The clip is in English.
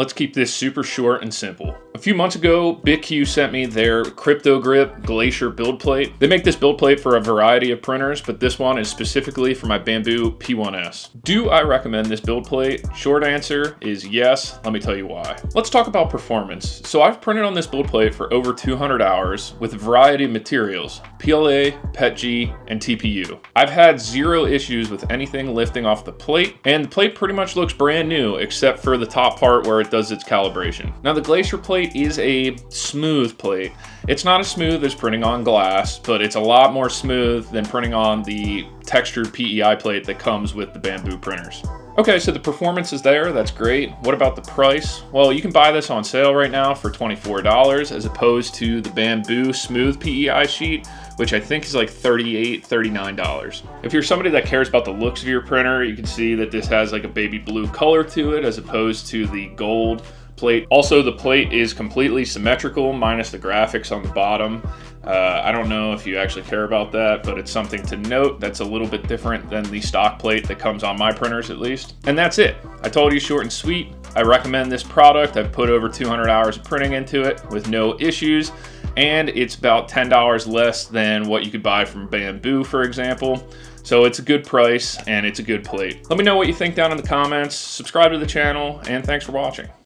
Let's keep this super short and simple. A few months ago, BIQU sent me their CryoGrip Glacier build plate. They make this build plate for a variety of printers, but this one is specifically for my BIQU P1S. Do I recommend this build plate? Short answer is yes. Let me tell you why. Let's talk about performance. So I've printed on this build plate for over 200 hours with a variety of materials: PLA, PETG, and TPU. I've had zero issues with anything lifting off the plate, and the plate pretty much looks brand new except for the top part where it does its calibration. Now the Glacier plate is a smooth plate. It's not as smooth as printing on glass, but it's a lot more smooth than printing on the textured PEI plate that comes with the BIQU printers. Okay, so the performance is there, that's great. What about the price? Well, you can buy this on sale right now for $24 as opposed to the BIQU smooth PEI sheet, which I think is like $38, $39. If you're somebody that cares about the looks of your printer, you can see that this has like a baby blue color to it as opposed to the gold plate. Also, the plate is completely symmetrical minus the graphics on the bottom. I don't know if you actually care about that, but it's something to note that's a little bit different than the stock plate that comes on my printers at least. And that's it. I told you, short and sweet. I recommend this product. I've put over 200 hours of printing into it with no issues, and it's about $10 less than what you could buy from BIQU, for example. So it's a good price and it's a good plate. Let me know what you think down in the comments. Subscribe to the channel, and thanks for watching.